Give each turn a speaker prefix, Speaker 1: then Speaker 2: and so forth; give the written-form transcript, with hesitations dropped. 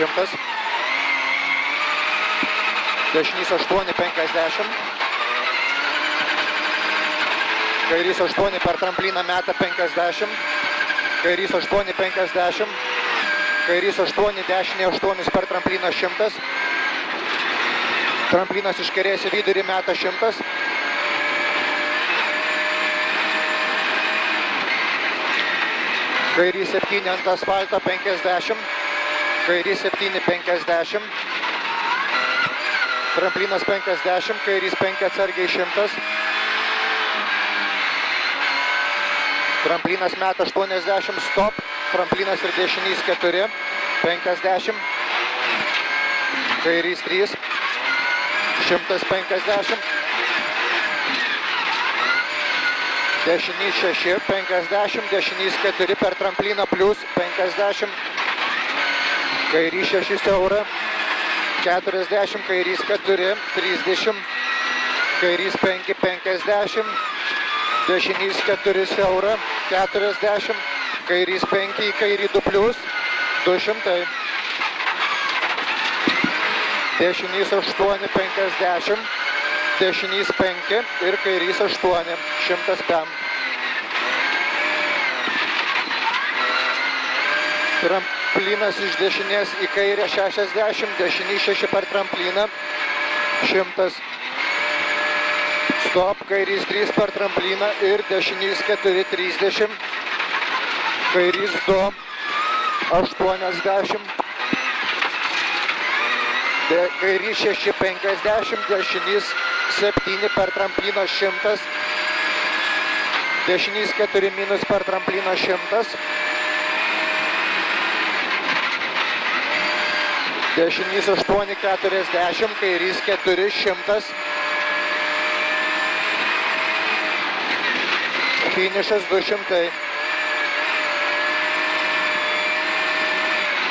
Speaker 1: 100. Dešinys 8,50. Kairys 8 per trampliną meta 50. Kairys 8,50. Kairys 8, dešinė 8 per trampliną 100. Tramplinas iš kairės į vidurį meta 100. Kairys 7 ant asfalto 50. Kairys 7, 50. Tramplinas 50, kairys 5 atsargiai 100. Tramplinas meta 80, stop. Tramplinas ir dešinys 4, 50. Kairys 3, 150. Dešinys 6, 50. Dešinys 4 per trampliną plus 50. Kairys 6 siaura, 40. Kairys 4, 30. Kairys 5, 50. Dešinys 4 siaura, 40. Kairys 5 į kairį 2 plus 200. Dešinys 8, 50. Dešinys 5 ir kairys 8, 100 pem. Tramplinas iš dešinės į kairę 60, dešinys 6 per trampliną 100. Stop, kairys 3 per trampliną ir dešinys 4, 30. Kairys 2, 80. Kairys 6, 50. Dešinys 7 per trampliną 100. Dešinys 4 minus per trampliną 100. Dešinys 8, 40. Kairys 4, 100. Finišas 200.